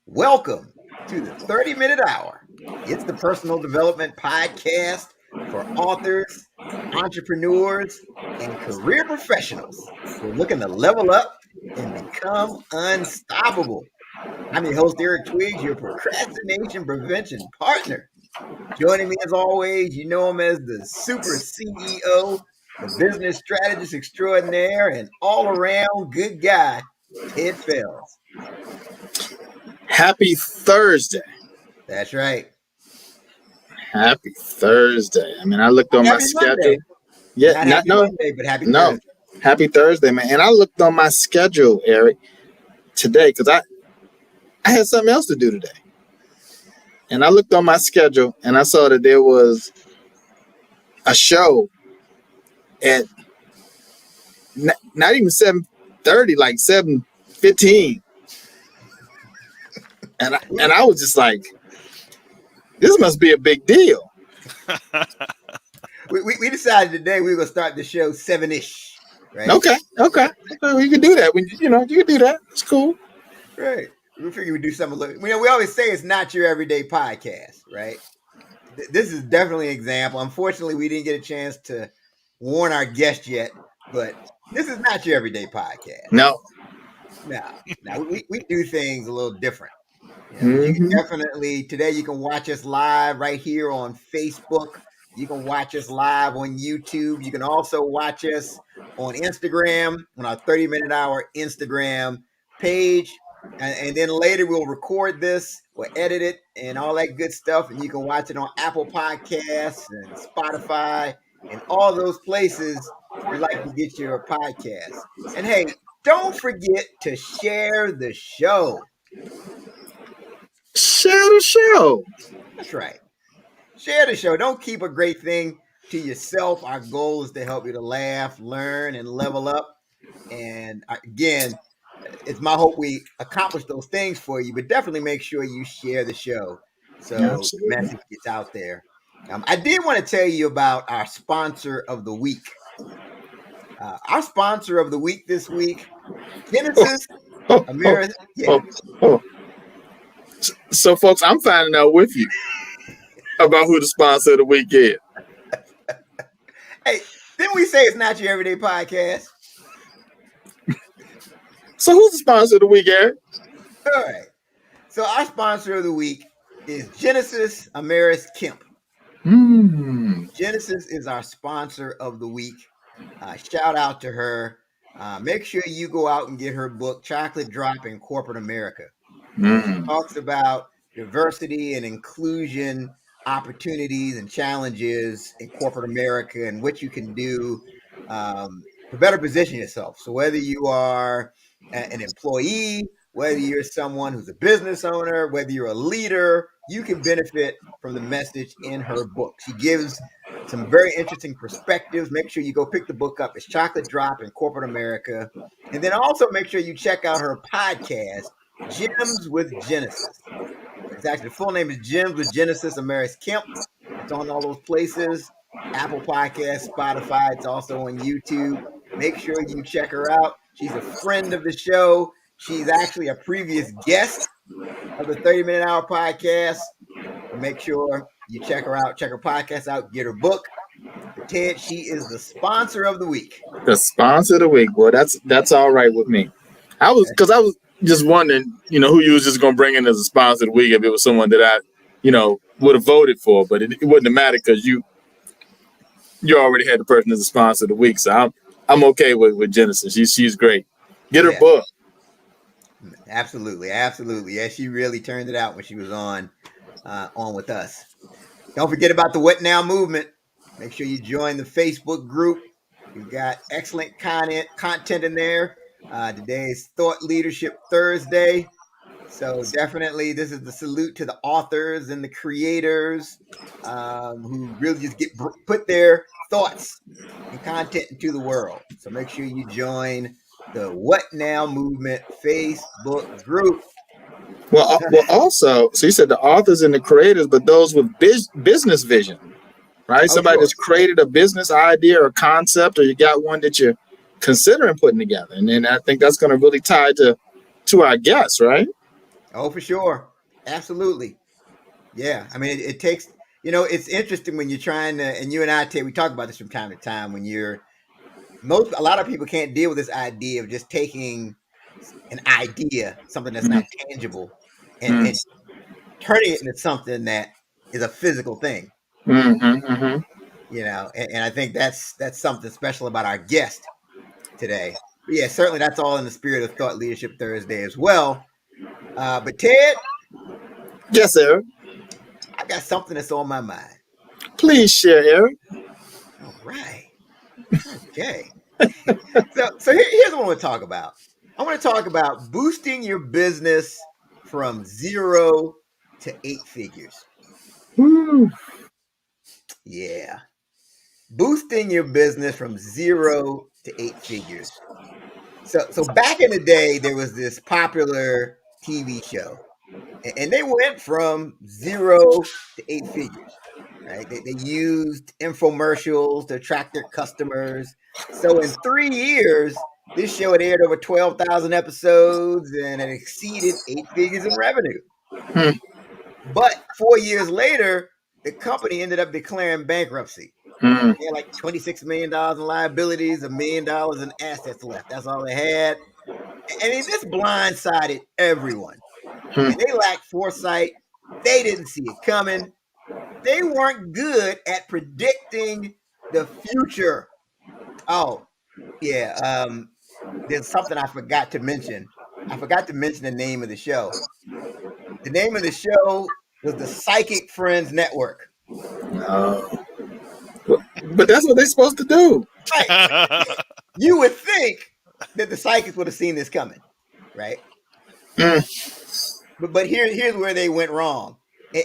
Welcome to the 30-Minute Hour. It's the personal development podcast for authors, entrepreneurs, and career professionals who are looking to level up and become unstoppable. I'm your host, Eric Twiggs, your procrastination prevention partner. Joining me as always, you know him as the super CEO, the business strategist extraordinaire, and all-around good guy, Ted Fells. Happy Thursday. That's right. Happy Thursday. I mean, I looked on my schedule. Monday. Yeah, Not happy Monday, but happy Thursday. Happy Thursday, man. And I looked on my schedule, Eric, today because I had something else to do today. And I looked on my schedule and I saw that there was a show at not even 7:30, like 7:15. And I was just like, this must be a big deal. we decided today we were going to start the show 7-ish, right? Okay. We can do that. You can do that. It's cool. Right. We figured we'd do something. We always say it's not your everyday podcast, right? This is definitely an example. Unfortunately, we didn't get a chance to warn our guest yet, but this is not your everyday podcast. No. We do things a little different. You can definitely, today you can watch us live right here on Facebook. You can watch us live on YouTube. You can also watch us on Instagram, on our 30-Minute Hour Instagram page. And then later we'll record this, we'll edit it and all that good stuff. And you can watch it on Apple Podcasts and Spotify and all those places you like to get your podcast. And hey, don't forget to share the show. Share the show. That's right. Share the show. Don't keep a great thing to yourself. Our goal is to help you to laugh, learn, and level up. And again, it's my hope we accomplish those things for you, but definitely make sure you share the show so the message gets out there. I did want to tell you about our sponsor of the week. Our sponsor of the week this week, Genesis America. So, folks, I'm finding out with you about who the sponsor of the week is. Hey, didn't we say it's not your everyday podcast? So who's the sponsor of the week, Eric? All right. So our sponsor of the week is Genesis Amaris Kemp. Genesis is our sponsor of the week. Shout out to her. Make sure you go out and get her book, Chocolate Drop in Corporate America. She talks about diversity and inclusion opportunities and challenges in corporate America and what you can do to better position yourself. So whether you are an employee, whether you're someone who's a business owner, whether you're a leader, you can benefit from the message in her book. She gives some very interesting perspectives. Make sure you go pick the book up. It's Chocolate Drop in Corporate America. And then also make sure you check out her podcast, Gems with Genesis. It's actually, the full name is Gems with Genesis Amaris Kemp. It's on all those places, Apple Podcasts, Spotify. It's also on YouTube. Make sure you check her out. She's a friend of the show. She's actually a previous guest of the 30-Minute Hour podcast. Make sure you check her out, check her podcast out, get her book. But Ted, she is the sponsor of the week. The sponsor of the week. Well, that's all right with me. I was just wondering, who you was just going to bring in as a sponsor of the week if it was someone that I, would have voted for. But it wouldn't have mattered because you already had the person as a sponsor of the week. So I'm okay with Genesis. She's great. Get her book. Absolutely. Yeah, she really turned it out when she was on with us. Don't forget about the What Now movement. Make sure you join the Facebook group. We've got excellent content in there. Today is Thought Leadership Thursday. So definitely this is the salute to the authors and the creators who really just put their thoughts and content into the world. So make sure you join the What Now Movement Facebook group. Well, also, so you said the authors and the creators, but those with business vision, right? Somebody that's created a business idea or concept, or you got one that you're considering putting together. And then I think that's going to really tie to our guests, right? Oh, for sure. Absolutely. Yeah. I mean, it takes, it's interesting when you're trying to, and you and I, Ted, we talk about this from time to time when a lot of people can't deal with this idea of just taking an idea, something that's Mm, not tangible, mm, and turning it into something that is a physical thing, mm-hmm. and I think that's something special about our guest today. But yeah, certainly that's all in the spirit of Thought Leadership Thursday as well. But Ted, Yes, sir. I got something that's on my mind. Please share, Eric. All right. Okay. Here's what I want to talk about. I want to talk about boosting your business from 0 to 8 figures. Woo. Yeah. Boosting your business from 0 to 8 figures. So back in the day, there was this popular TV show, and they went from 0 to 8 figures, right? They used infomercials to attract their customers. So in 3 years, this show had aired over 12,000 episodes and it exceeded 8 figures in revenue. Hmm. But 4 years later, the company ended up declaring bankruptcy. Hmm. They had like $26 million in liabilities, $1 million in assets left. That's all they had. And this blindsided everyone. Hmm. And they lacked foresight. They didn't see it coming. They weren't good at predicting the future. Oh, yeah. There's something I forgot to mention. I forgot to mention the name of the show. The name of the show was the Psychic Friends Network. No. But that's what they're supposed to do. Right. You would think that the psychics would have seen this coming, right? But here's where they went wrong.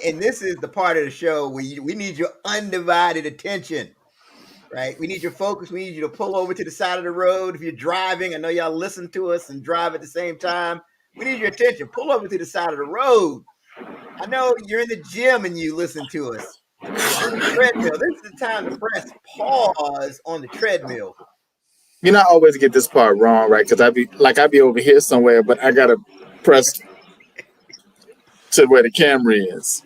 And this is the part of the show where we need your undivided attention, right? We need your focus. We need you to pull over to the side of the road. If you're driving, I know y'all listen to us and drive at the same time. We need your attention. Pull over to the side of the road. I know you're in the gym and you listen to us. You're on the treadmill. This is the time to press pause on the treadmill. You know, I always get this part wrong, right? Because I be over here somewhere, but I gotta press to where the camera is.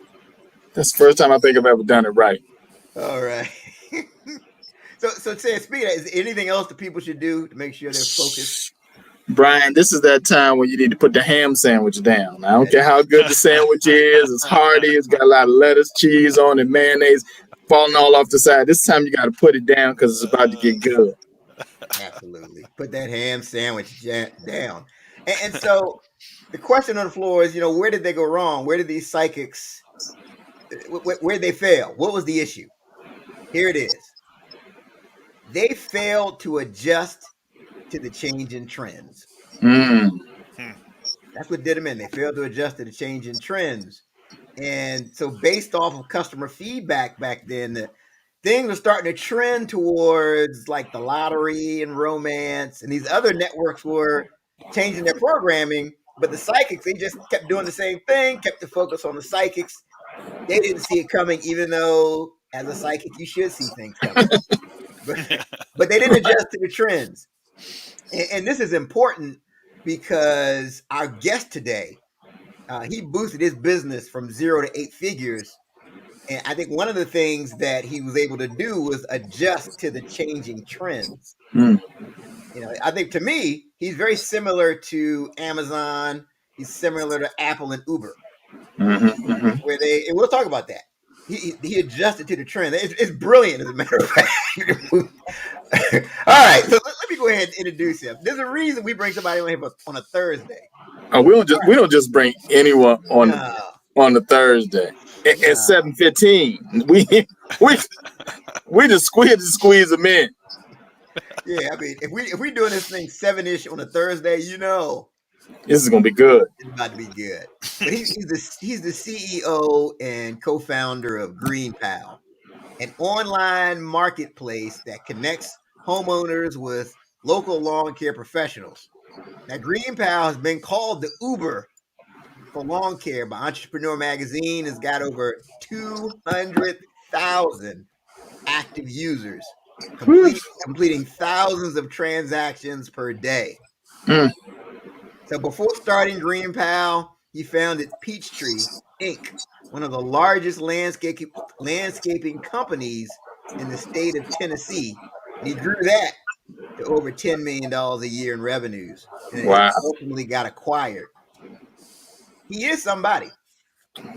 That's the first time I think I've ever done it right. All right. So say, speaking of that, is there anything else that people should do to make sure they're focused? Brian, this is that time when you need to put the ham sandwich down. I don't care how good the sandwich is, it's hearty, it's got a lot of lettuce, cheese on it, mayonnaise falling all off the side. This time you got to put it down because it's about to get good. Absolutely. Put that ham sandwich down. And so the question on the floor is, where did they go wrong? Where did these psychics, where did they fail? What was the issue? Here it is. They failed to adjust to the changing trends. Mm. That's what did them in. They failed to adjust to the changing trends. And so based off of customer feedback back then, things were starting to trend towards like the lottery and romance, and these other networks were changing their programming, but the psychics, they just kept doing the same thing, kept the focus on the psychics. They didn't see it coming, even though as a psychic you should see things coming. But they didn't adjust to the trends. And this is important because our guest today, he boosted his business from 0 to 8 figures. And I think one of the things that he was able to do was adjust to the changing trends. Mm. I think to me, he's very similar to Amazon. He's similar to Apple and Uber, Mm-hmm, mm-hmm. and we'll talk about that. He adjusted to the trend. It's brilliant, as a matter of fact. All right, so let me go ahead and introduce him. There's a reason we bring somebody on here on a Thursday. Oh, we don't just bring anyone on the Thursday at 7:15. We just squeeze them in. Yeah, I mean, if we doing this thing 7-ish on a Thursday, this is gonna be good. It's about to be good. But he's the CEO and co-founder of GreenPal, an online marketplace that connects homeowners with local lawn care professionals. Now, GreenPal has been called the Uber for lawn care by Entrepreneur Magazine. Has got over 200,000 active users, completing thousands of transactions per day. Mm. So before starting GreenPal, he founded Peachtree Inc., one of the largest landscaping companies in the state of Tennessee. And he grew that to over $10 million a year in revenues. And it Wow. ultimately got acquired. He is somebody.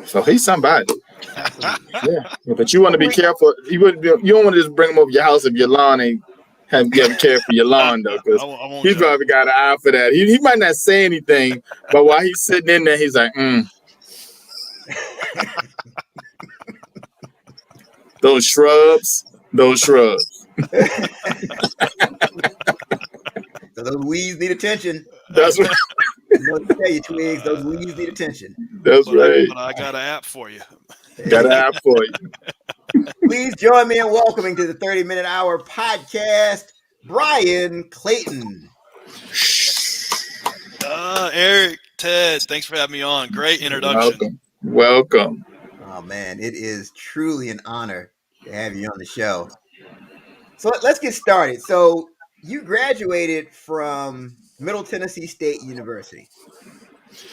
So he's somebody. Absolutely. Yeah. But you want to be careful. You don't want to just bring him over your house if your lawn ain't have care for your lawn though, because I won't he judge. probably got an eye for that. He might not say anything, but while he's sitting in there, he's like, those shrubs. So those weeds need attention. That's right. Let me tell you, Twigs, those weeds need attention. That's right. But I got an app for you. Got an app for you. Please join me in welcoming to the 30-minute hour podcast, Bryan Clayton. Eric, Ted, thanks for having me on. Great introduction. Welcome. Oh, man, it is truly an honor to have you on the show. So let's get started. So you graduated from Middle Tennessee State University.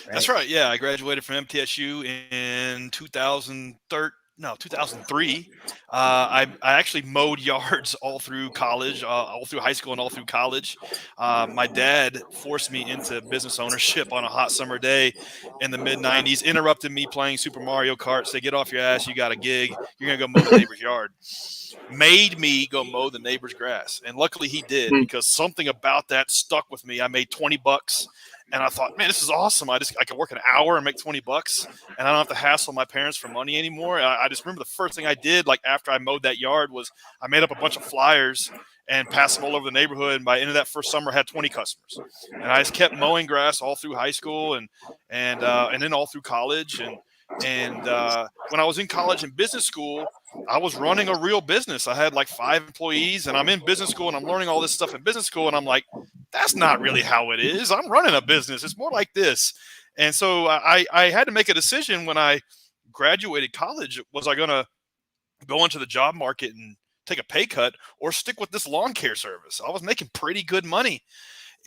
Right? That's right. Yeah, I graduated from MTSU in 2003. I actually mowed yards all through college, all through high school and all through college. My dad forced me into business ownership on a hot summer day in the mid-90s, interrupted me playing Super Mario Kart, said, get off your ass, you got a gig, you're going to go mow the neighbor's yard. Made me go mow the neighbor's grass. And luckily he did, because something about that stuck with me. I made $20. And I thought, man, this is awesome. I can work an hour and make $20, and I don't have to hassle my parents for money anymore. I just remember the first thing I did, like after I mowed that yard, was I made up a bunch of flyers and passed them all over the neighborhood. And by the end of that first summer, I had 20 customers. And I just kept mowing grass all through high school and then all through college. And when I was in college and business school, I was running a real business. I had like 5 employees, and I'm in business school and I'm learning all this stuff in business school. And I'm like, that's not really how it is. I'm running a business. It's more like this. And so I had to make a decision when I graduated college. Was I going to go into the job market and take a pay cut, or stick with this lawn care service? I was making pretty good money.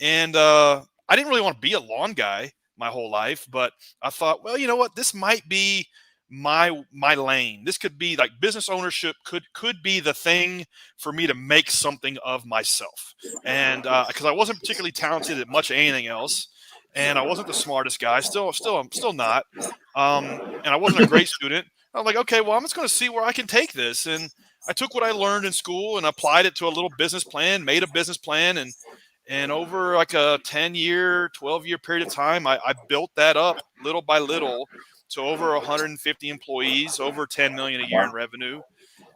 And I didn't really want to be a lawn guy my whole life, but I thought, well, you know what? This might be my lane. This could be like business ownership could be the thing for me to make something of myself. And because I wasn't particularly talented at much anything else, and I wasn't the smartest guy. I'm still not. And I wasn't a great student. I'm like, okay, well, I'm just going to see where I can take this. And I took what I learned in school and applied it to a little business plan, made a business plan, and over like a 10-year, 12-year period of time, I built that up little by little to over 150 employees, over 10 million a year in revenue,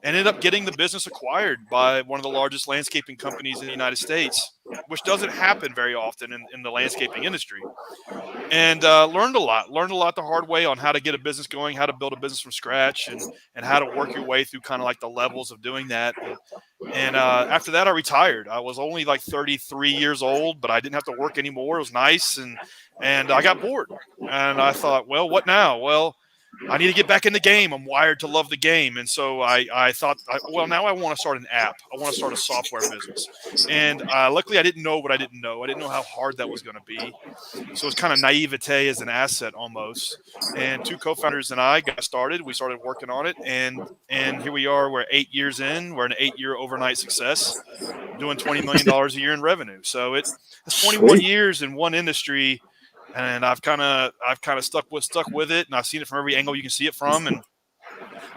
and ended up getting the business acquired by one of the largest landscaping companies in the United States, which doesn't happen very often in the landscaping industry. And learned a lot the hard way on how to get a business going, how to build a business from scratch, and how to work your way through kind of like the levels of doing that. And after that, I retired. I was only like 33 years old, but I didn't have to work anymore. It was nice. And I got bored. And I thought, well, what now? Well, I need to get back in the game. I'm wired to love the game. And so I thought, well, now I want to start an app. I want to start a software business. And luckily, I didn't know what I didn't know. I didn't know how hard that was going to be. So it's kind of naivete as an asset almost. And 2 co-founders and I got started. We started working on it. And here we are. We're 8 years in. We're an 8-year overnight success, doing $20 million a year in revenue. So it's 21 years in one industry. And I've kind of stuck with it, and I've seen it from every angle you can see it from. And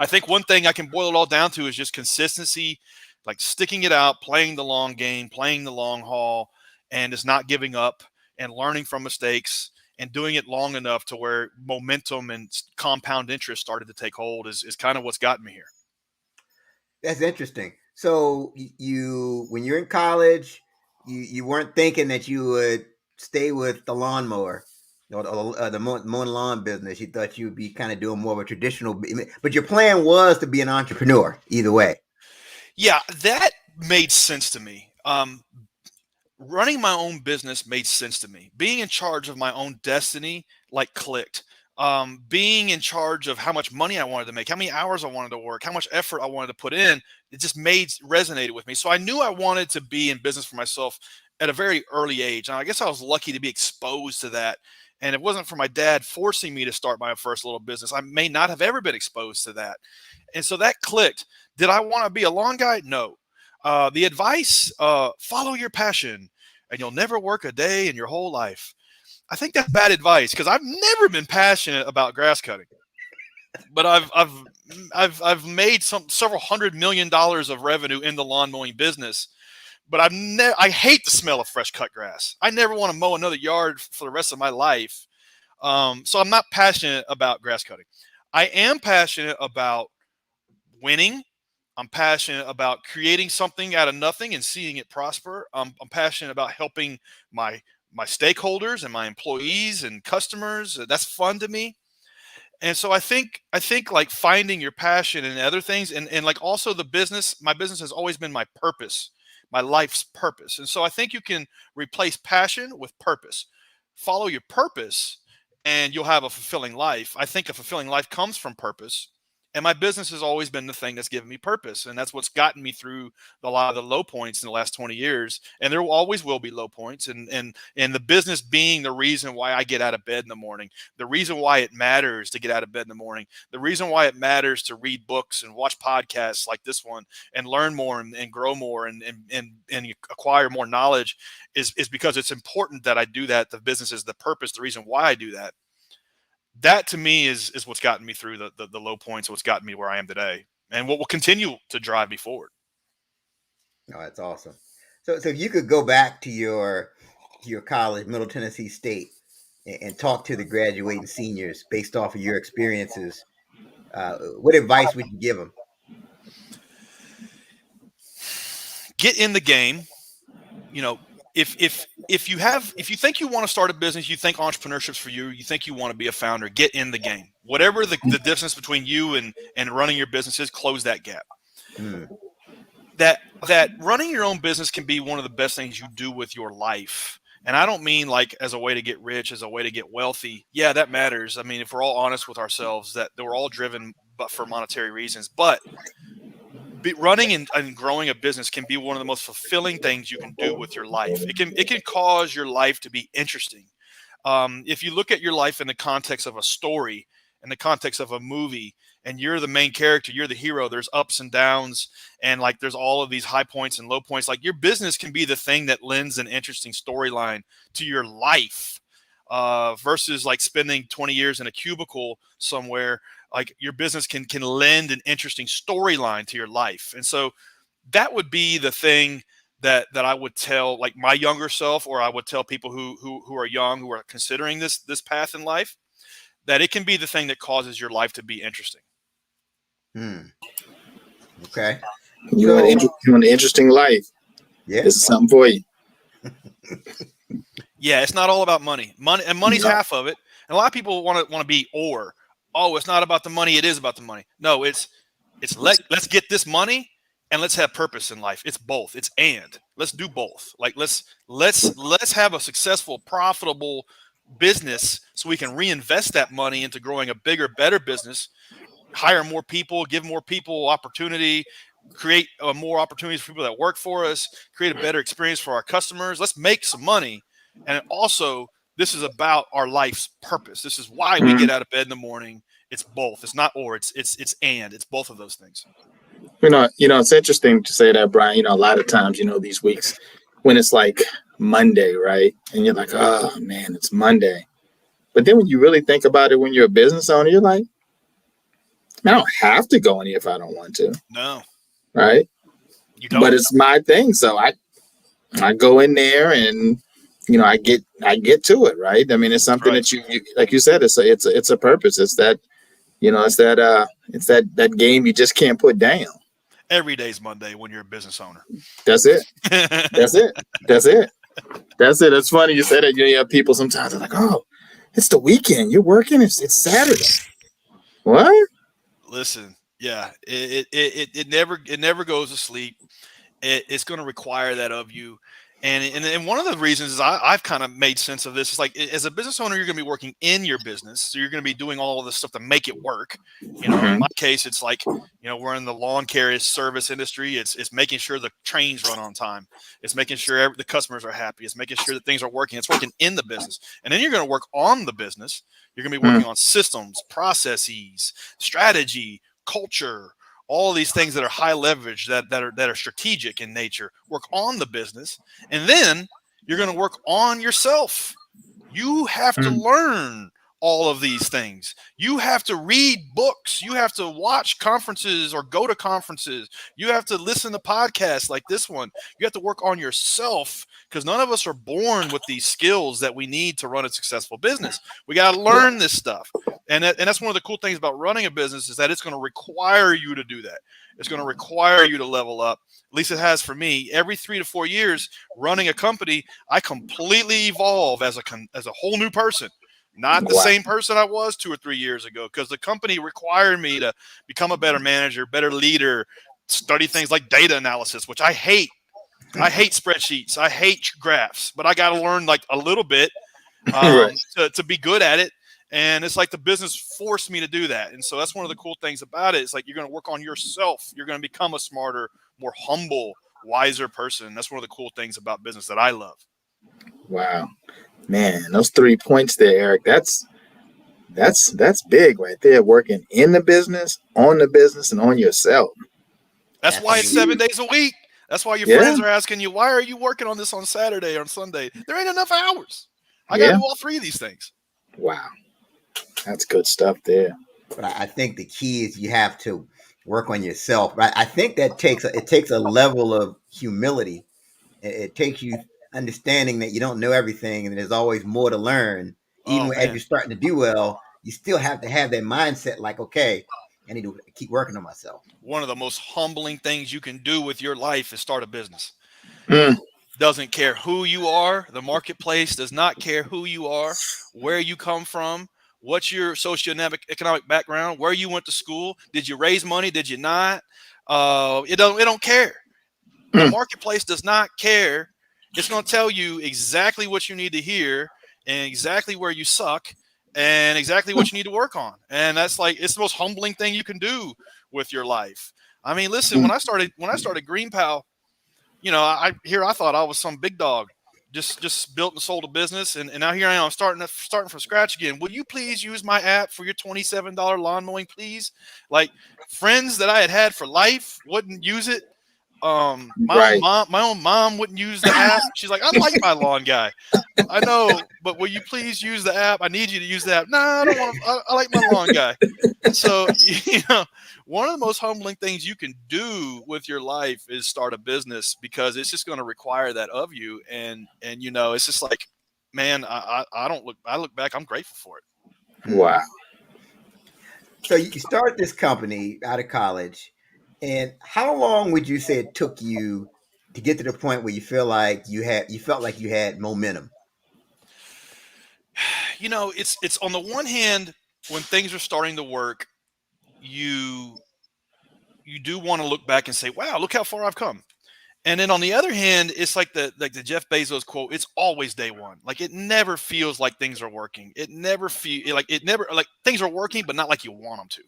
I think one thing I can boil it all down to is just consistency, like sticking it out, playing the long game, playing the long haul, and just not giving up and learning from mistakes and doing it long enough to where momentum and compound interest started to take hold is kind of what's gotten me here. That's interesting. So when you're in college, you weren't thinking that you would stay with the lawnmower or the mowing lawn business. You thought you would be kind of doing more of a traditional, but your plan was to be an entrepreneur either way. Yeah, that made sense to me. Running my own business made sense to me. Being in charge of my own destiny, like, clicked. Being in charge of how much money I wanted to make, how many hours I wanted to work, how much effort I wanted to put in, it just resonated with me. So I knew I wanted to be in business for myself at a very early age. And I guess I was lucky to be exposed to that And if it wasn't for my dad forcing me to start my first little business, I may not have ever been exposed to that. And so that clicked. Did I want to be a lawn guy? No. The advice, follow your passion and you'll never work a day in your whole life. I think that's bad advice because I've never been passionate about grass cutting, but I've made several $100 million of revenue in the lawn mowing business. But I hate the smell of fresh cut grass. I never want to mow another yard for the rest of my life. So I'm not passionate about grass cutting. I am passionate about winning. I'm passionate about creating something out of nothing and seeing it prosper. I'm passionate about helping my stakeholders and my employees and customers. That's fun to me. And so I think like finding your passion and other things and like also my business has always been my purpose, my life's purpose. And so I think you can replace passion with purpose. Follow your purpose and you'll have a fulfilling life. I think a fulfilling life comes from purpose. And my business has always been the thing that's given me purpose. And that's what's gotten me through a lot of the low points in the last 20 years. And there always will be low points. And the business being the reason why I get out of bed in the morning, the reason why it matters to get out of bed in the morning, the reason why it matters to read books and watch podcasts like this one and learn more and grow more and acquire more knowledge is because it's important that I do that. The business is the purpose, the reason why I do that. That to me is what's gotten me through the low points, what's gotten me where I am today, and what will continue to drive me forward. Oh, that's awesome. So if you could go back to your college, Middle Tennessee State, and talk to the graduating seniors based off of your experiences, what advice would you give them? Get in the game. You know, if you think you want to start a business, you think entrepreneurship's for you, you think you want to be a founder, get in the game. Whatever the distance between you and running your business is, close that gap. That running your own business can be one of the best things you do with your life. And I don't mean like as a way to get rich, as a way to get wealthy. Yeah, that matters. I mean, if we're all honest with ourselves, that we're all driven but for monetary reasons. But running and growing a business can be one of the most fulfilling things you can do with your life. It can cause your life to be interesting. If you look at your life in the context of a story, in the context of a movie, and you're the main character, you're the hero, there's ups and downs, and like there's all of these high points and low points. Like your business can be the thing that lends an interesting storyline to your life, versus like spending 20 years in a cubicle somewhere. Like your business can lend an interesting storyline to your life. And so that would be the thing that I would tell like my younger self, or I would tell people who are young, who are considering this path in life, that it can be the thing that causes your life to be interesting. Okay. You want an interesting life. Yeah. This is something for you. Yeah, it's not all about money. Money's half of it. And a lot of people want to be it's not about the money, it is about the money. No, it's let's get this money and let's have purpose in life. It's both. It's and. Let's do both. Like let's have a successful, profitable business so we can reinvest that money into growing a bigger, better business, hire more people, give more people opportunity, create more opportunities for people that work for us, create a better experience for our customers. Let's make some money. And also, this is about our life's purpose. This is why we get out of bed in the morning. It's both. It's not or, it's and. It's both of those things. You know, it's interesting to say that, Bryan. You know, a lot of times, these weeks when it's like Monday, right? And you're like, oh, man, it's Monday. But then when you really think about it, when you're a business owner, you're like, I don't have to go in here if I don't want to. No. Right? You don't. But it's my thing. So I go in there and, I get to it, right? I mean, it's something that you like you said, it's a purpose. It's that, it's that game you just can't put down. Every day's Monday when you're a business owner. That's it. That's it. That's it. That's it. It's funny you say that. You have people sometimes are like, oh, it's the weekend. You're working. It's Saturday. What? Listen, yeah, it never goes to sleep. It's going to require that of you. And one of the reasons is I've kind of made sense of this. It's like, as a business owner, you're going to be working in your business. So you're going to be doing all of this stuff to make it work. In my case, it's like, we're in the lawn care service industry. It's making sure the trains run on time. It's making sure the customers are happy. It's making sure that things are working. It's working in the business. And then you're going to work on the business. You're going to be working on systems, processes, strategy, culture, all these things that are high leverage, that are strategic in nature. Work on the business, and then you're going to work on yourself. You have to learn all of these things. You have to read books. You have to watch conferences or go to conferences. You have to listen to podcasts like this one. You have to work on yourself, because none of us are born with these skills that we need to run a successful business. We got to learn this stuff. And that's one of the cool things about running a business, is that it's going to require you to do that. It's going to require you to level up. At least it has for me. Every 3 to 4 years running a company, I completely evolve as a whole new person. Not the same person I was 2 or 3 years ago, because the company required me to become a better manager, better leader, study things like data analysis, which I hate. I hate spreadsheets. I hate graphs, but I got to learn like a little bit to be good at it. And it's like the business forced me to do that. And so that's one of the cool things about it. It's like you're going to work on yourself. You're going to become a smarter, more humble, wiser person. That's one of the cool things about business that I love. Wow. Man, those 3 points there, Eric, that's big right there. Working in the business, on the business, and on yourself. That's why it's 7 days a week. That's why your friends are asking you, why are you working on this on Saturday or on Sunday? There ain't enough hours. I got to do all 3 of these things. Wow. That's good stuff there. But I think the key is you have to work on yourself. Right? I think that takes a level of humility. It takes you understanding that you don't know everything and there's always more to learn. Even as you're starting to do well, you still have to have that mindset like, okay, I need to keep working on myself. One of the most humbling things you can do with your life is start a business. Doesn't care who you are. The marketplace does not care who you are, where you come from, what's your socioeconomic background, where you went to school. Did you raise money? Did you not? It don't care. The marketplace does not care. It's going to tell you exactly what you need to hear and exactly where you suck and exactly what you need to work on. And that's like, it's the most humbling thing you can do with your life. I mean, listen, when I started GreenPal, I thought I was some big dog, just built and sold a business. And now here I am starting from scratch again. Will you please use my app for your $27 lawn mowing, please? Like, friends that I had for life wouldn't use it. My own mom wouldn't use the app. She's like, I like my lawn guy. I know, but will you please use the app? I need you to use the app. No, I don't want to. I like my lawn guy. So, one of the most humbling things you can do with your life is start a business, because it's just going to require that of you. And it's just like, man, I look back, I'm grateful for it. Wow. So you started this company out of college. And how long would you say it took you to get to the point where you felt like you had momentum? It's on the one hand, when things are starting to work, you do want to look back and say, wow, look how far I've come. And then on the other hand, it's like the Jeff Bezos quote, it's always day one. Like, it never feels like things are working. It never things are working, but not like you want them to.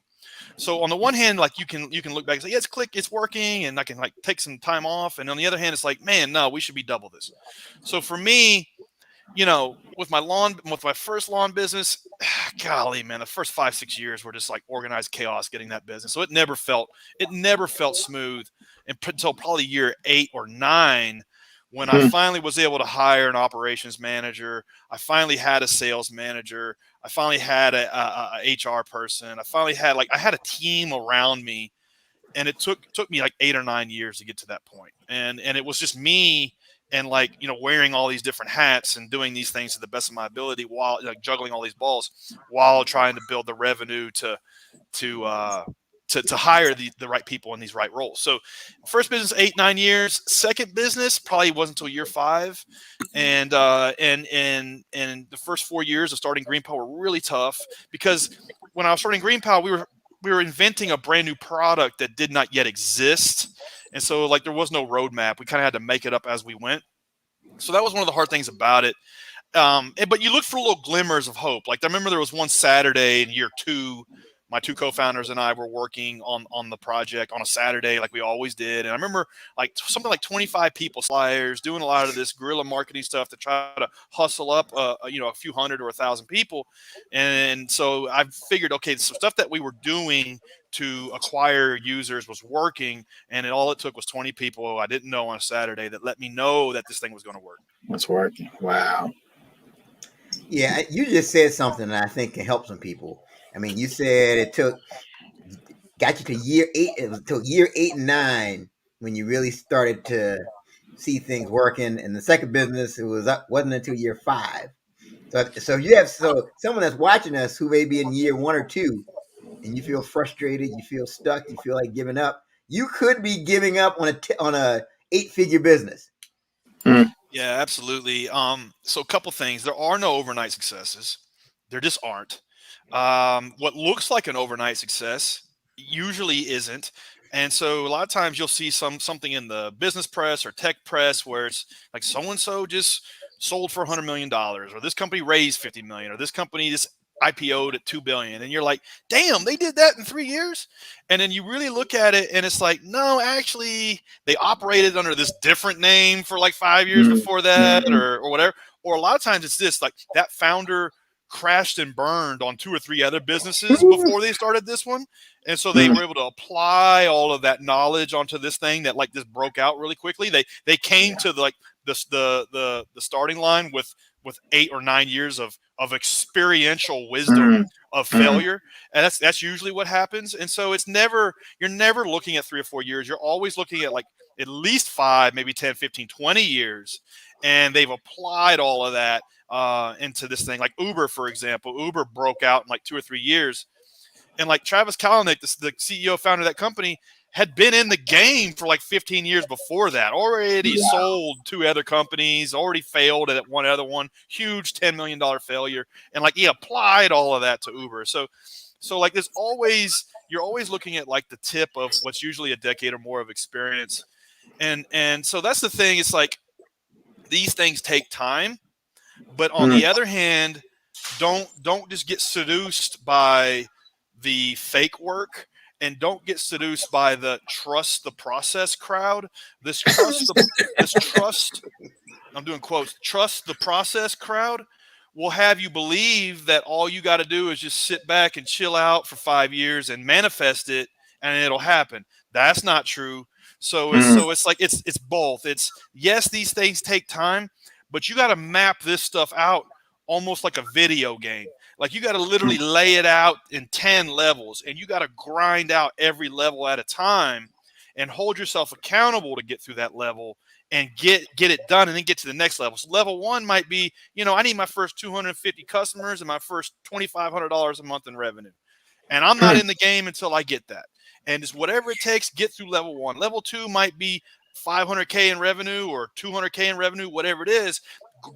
So on the one hand, like, you can look back and say, yeah, it's working, and I can like take some time off. And on the other hand, it's like, man, no, we should be double this. So for me, with my first lawn business, golly, man, the first 5-6 years were just like organized chaos getting that business. So it never felt smooth until probably year 8 or 9, when I finally was able to hire an operations manager. I finally had a sales manager. I finally had a HR person. I had a team around me, and it took me like 8 or 9 years to get to that point. And it was just me, and wearing all these different hats and doing these things to the best of my ability, while juggling all these balls, while trying to build the revenue to hire the right people in these right roles. So first business, 8-9 years. Second business probably wasn't until year 5. And the first 4 years of starting GreenPal were really tough, because when I was starting GreenPal, we were inventing a brand new product that did not yet exist. And so there was no roadmap. We kind of had to make it up as we went. So that was one of the hard things about it. But you look for little glimmers of hope. Like I remember there was one Saturday in year 2, my 2 co-founders and I were working on the project on a Saturday, like we always did. And I remember like something like 25 people, flyers, doing a lot of this guerrilla marketing stuff to try to hustle up, a few hundred or 1,000 people. And so I figured, okay, so stuff that we were doing to acquire users was working, and all it took was 20 people I didn't know on a Saturday that let me know that this thing was going to work. It's working. Wow. Yeah, you just said something that I think can help some people. I mean, you said got you to year 8. It was till year 8 and 9 when you really started to see things working. And the second business, wasn't until year 5. So someone that's watching us who may be in year 1 or 2, and you feel frustrated, you feel stuck, you feel like giving up. You could be giving up on a 8-figure business. Yeah, absolutely. So a couple things. There are no overnight successes. There just aren't. What looks like an overnight success usually isn't. And so a lot of times you'll see something in the business press or tech press where it's like so-and-so just sold for $100 million, or this company raised 50 million, or this company just IPO'd at 2 billion. And you're like, damn, they did that in 3 years. And then you really look at it and it's like, no, actually they operated under this different name for like 5 years before that, or whatever. Or a lot of times it's this, like that founder crashed and burned on 2 or 3 other businesses before they started this one. And so they were able to apply all of that knowledge onto this thing that like just broke out really quickly. They came to the starting line with 8 or 9 years of experiential wisdom of failure. And that's usually what happens. And so you're never looking at 3 or 4 years. You're always looking at like at least 5, maybe 10, 15, 20 years. And they've applied all of that into this thing. Like Uber, for example. Uber broke out in like 2 or 3 years. And like Travis Kalanick, the CEO founder of that company, had been in the game for like 15 years before that, already sold 2 other companies, already failed at one other one, huge $10 million failure. And like he applied all of that to Uber. So like you're always looking at like the tip of what's usually a decade or more of experience. And so that's the thing. It's like these things take time, but on the other hand, don't just get seduced by the fake work, and don't get seduced by the trust the process crowd. This trust, I'm doing quotes, trust the process crowd will have you believe that all you got to do is just sit back and chill out for 5 years and manifest it and it'll happen. That's not true. So it's like it's both. It's yes, these things take time, but you got to map this stuff out almost like a video game. Like you got to literally lay it out in 10 levels, and you got to grind out every level at a time and hold yourself accountable to get through that level and get it done, and then get to the next level. So level 1 might be, I need my first 250 customers and my first $2,500 a month in revenue. And I'm not in the game until I get that. And it's whatever it takes, get through level 1. Level 2 might be 500K in revenue or 200K in revenue, whatever it is.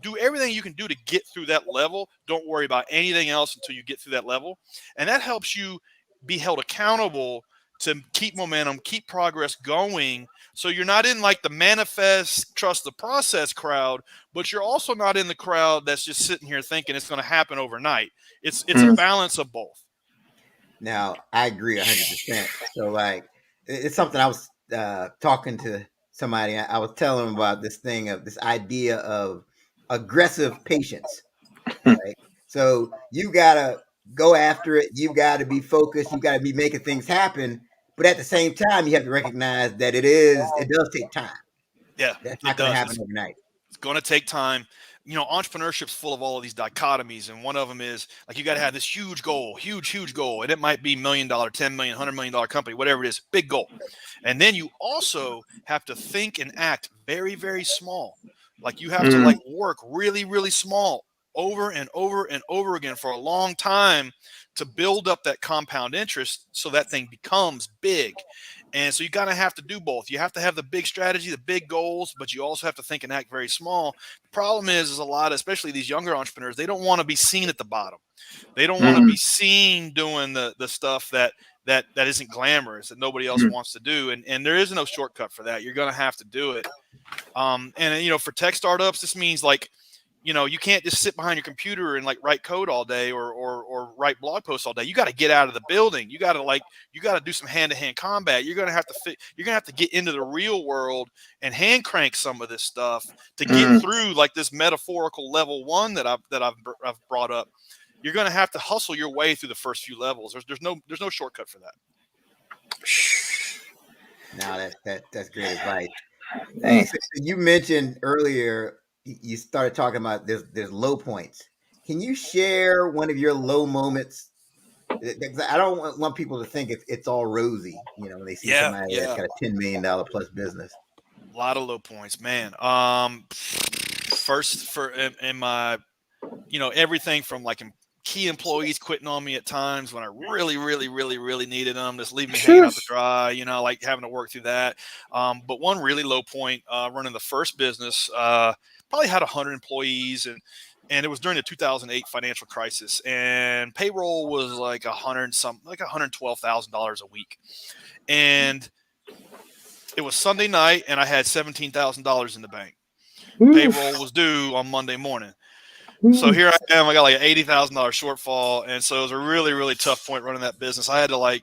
Do everything you can do to get through that level. Don't worry about anything else until you get through that level. And that helps you be held accountable to keep momentum, keep progress going. So you're not in like the manifest, trust the process crowd, but you're also not in the crowd that's just sitting here thinking it's going to happen overnight. It's a balance of both. Now, I agree 100%. So like, it's something I was talking to somebody. I was telling them about this idea of aggressive patience, right? So you gotta go after it. You gotta be focused. You gotta be making things happen. But at the same time, you have to recognize that it does take time. Yeah, That's not going to happen overnight. It's going to take time. Entrepreneurship's full of all of these dichotomies, and one of them is like you got to have this huge goal, huge goal, and it might be $1 million, $10 million, $100 million company, whatever it is, big goal. And then you also have to think and act very, very small. Like you have to like work really, really small over and over and over again for a long time to build up that compound interest so that thing becomes big. And so you kind of have to do both. You have to have the big strategy, the big goals, but you also have to think and act very small. The problem is a lot, especially these younger entrepreneurs, they don't want to be seen at the bottom. They don't want to be seen doing the stuff that isn't glamorous, that nobody else wants to do. And there is no shortcut for that. You're going to have to do it. And you know, for tech startups, this means like, you know, you can't just sit behind your computer and like write code all day or write blog posts all day. You got to get out of the building. You got to do some hand-to-hand combat. You're going to have to get into the real world and hand crank some of this stuff to get through like this metaphorical level 1 that I've brought up. You're going to have to hustle your way through the first few levels. There's no shortcut for that. Now that's great advice. So you mentioned earlier, you started talking about there's low points. Can you share one of your low moments? I don't want people to think it's all rosy, you know, when they see somebody that's got a $10 million plus business. A lot of low points, man. First in my, you know, everything from like key employees quitting on me at times when I really, really, really, really needed them, just leaving me hanging out to dry, you know, like having to work through that. But one really low point, running the first business, probably had 100 employees, and it was during the 2008 financial crisis, and payroll was like $112,000 a week. And it was Sunday night and I had $17,000 in the bank. Payroll was due on Monday morning. So here I am, I got like an $80,000 shortfall. And so it was a really, really tough point running that business. I had to like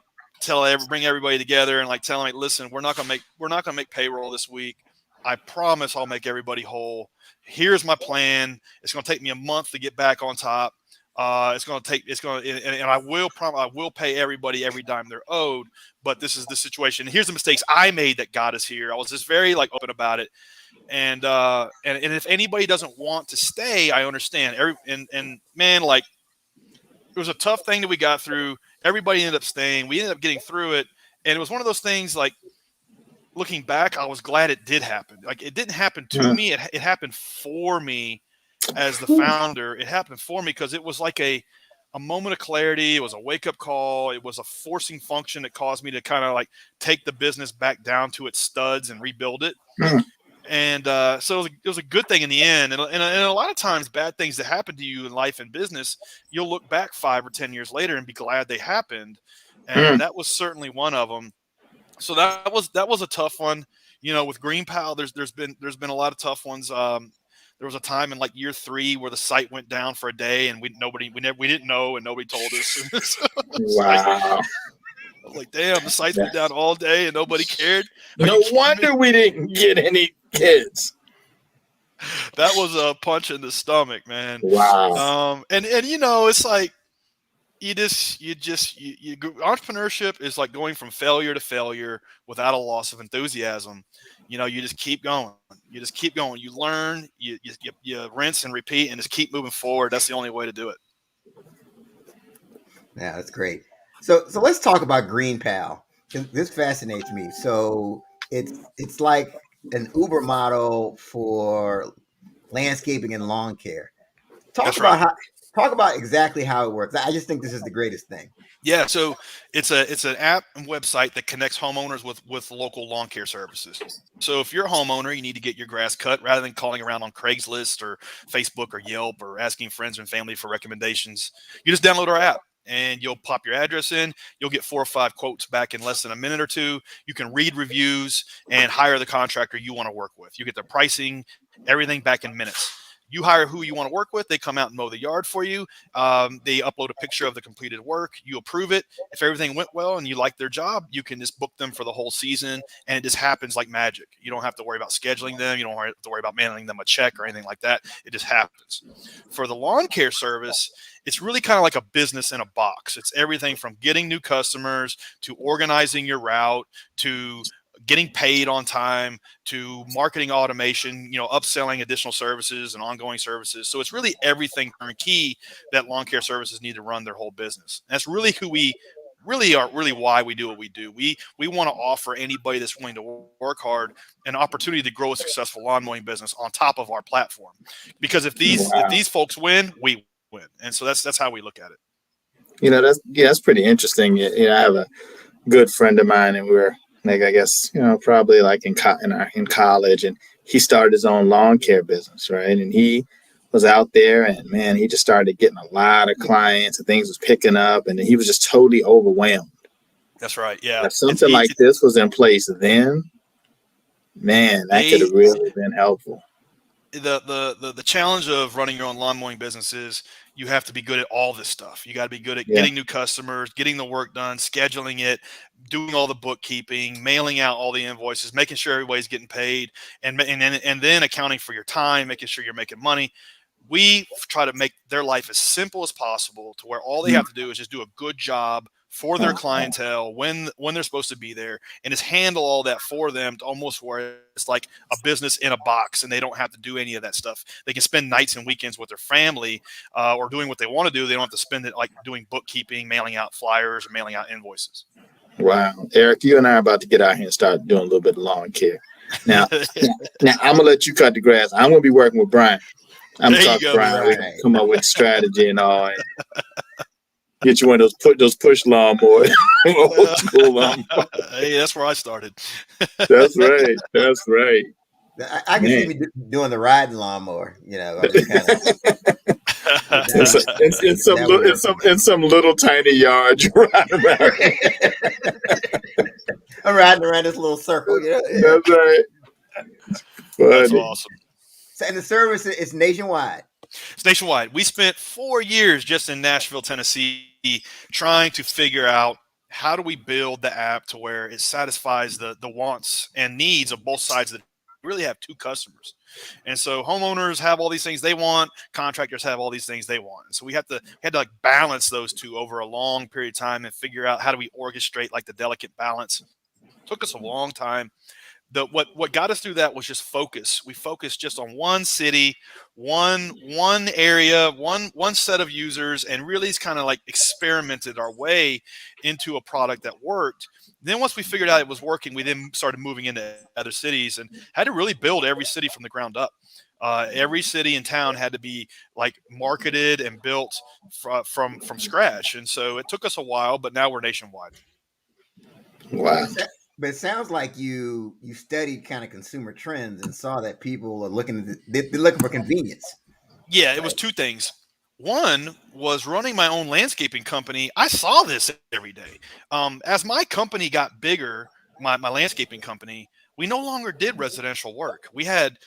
bring everybody together and like tell them, like, listen, we're not going to make payroll this week. I promise I'll make everybody whole. Here's my plan. It's going to take me a month to get back on top. And I will pay everybody every dime they're owed, but this is the situation. Here's the mistakes I made that got us here. I was just very like open about it. And if anybody doesn't want to stay, I understand. And man, like, it was a tough thing that we got through. Everybody ended up staying. We ended up getting through it. And it was one of those things, like, looking back, I was glad it did happen. Like, it didn't happen to me. It happened for me as the founder. It happened for me because it was like a moment of clarity. It was a wake-up call. It was a forcing function that caused me to kind of like take the business back down to its studs and rebuild it. And so it was a good thing in the end. And a lot of times bad things that happen to you in life and business, you'll look back 5 or 10 years later and be glad they happened. And that was certainly one of them. So that was a tough one. You know, with GreenPal, there's been a lot of tough ones. There was a time in like year 3 where the site went down for a day and we didn't know and nobody told us. Wow. I was like, damn, the site's been down all day and nobody cared. No wonder we didn't get any kids. That was a punch in the stomach, man. Wow. And you know, it's like entrepreneurship is like going from failure to failure without a loss of enthusiasm. You know, you just keep going. You just keep going. You learn, you rinse and repeat, and just keep moving forward. That's the only way to do it. Yeah, that's great. So let's talk about GreenPal. This fascinates me. So it's like an Uber model for landscaping and lawn care. Talk about exactly how it works. I just think this is the greatest thing. Yeah, so it's an app and website that connects homeowners with local lawn care services. So if you're a homeowner, you need to get your grass cut rather than calling around on Craigslist or Facebook or Yelp or asking friends and family for recommendations. You just download our app and you'll pop your address in. You'll get 4 or 5 quotes back in less than a minute or two. You can read reviews and hire the contractor you want to work with. You get the pricing, everything back in minutes. You hire who you want to work with. They come out and mow the yard for you. They upload a picture of the completed work. You approve it. If everything went well and you like their job, you can just book them for the whole season, and it just happens like magic. You don't have to worry about scheduling them. You don't have to worry about mailing them a check or anything like that. It just happens. For the lawn care service, it's really kind of like a business in a box. It's everything from getting new customers to organizing your route to getting paid on time to marketing automation, you know, upselling additional services and ongoing services. So it's really everything turnkey that lawn care services need to run their whole business. And that's really who we really are, really why we do what we do. We want to offer anybody that's willing to work hard an opportunity to grow a successful lawn mowing business on top of our platform. Because if these folks win, we win. And so that's how we look at it. You know, that's pretty interesting. You know, I have a good friend of mine, and we were, like, I guess, you know, probably like in college, and he started his own lawn care business, right? And he was out there, and man, he just started getting a lot of clients, and things was picking up, and he was just totally overwhelmed. That's right. Yeah. If something like this was in place then, Man, that could have really been helpful. The challenge of running your own lawn mowing business is you have to be good at all this stuff. You got to be good at getting new customers, getting the work done, scheduling it, doing all the bookkeeping, mailing out all the invoices, making sure everybody's getting paid, and then accounting for your time, making sure you're making money. We try to make their life as simple as possible to where all they have to do is just do a good job for their clientele when they're supposed to be there, and just handle all that for them to almost where it's like a business in a box, and they don't have to do any of that stuff. They can spend nights and weekends with their family or doing what they want to do. They don't have to spend it like doing bookkeeping, mailing out flyers, or mailing out invoices. Wow. Eric, you and I are about to get out here and start doing a little bit of lawn care. Now, I'm going to let you cut the grass. I'm going to be working with Bryan. I'm talking to Bryan. We can come up with strategy and all. And get you one of those push lawnmowers. Hey, that's where I started. That's right. That's right. I can see me doing the riding lawnmower. You know, in some little tiny yard. I'm riding around this little circle. You know? That's right. That's awesome. And the service is nationwide. It's nationwide. We spent 4 years just in Nashville, Tennessee, trying to figure out how do we build the app to where it satisfies the wants and needs of both sides of the really have two customers. And so homeowners have all these things they want, contractors have all these things they want. And so we had to like balance those two over a long period of time and figure out how do we orchestrate like the delicate balance. It took us a long time. What got us through that was just focus. We focused just on one city, one area, one set of users, and really kind of like experimented our way into a product that worked. Then once we figured out it was working, we then started moving into other cities and had to really build every city from the ground up. Every city in town had to be like marketed and built from scratch. And so it took us a while, but now we're nationwide. Wow. But it sounds like you studied kind of consumer trends and saw that people are they're looking for convenience. Yeah, it was two things. One was running my own landscaping company. I saw this every day. As my company got bigger, my landscaping company, we no longer did residential work. We had,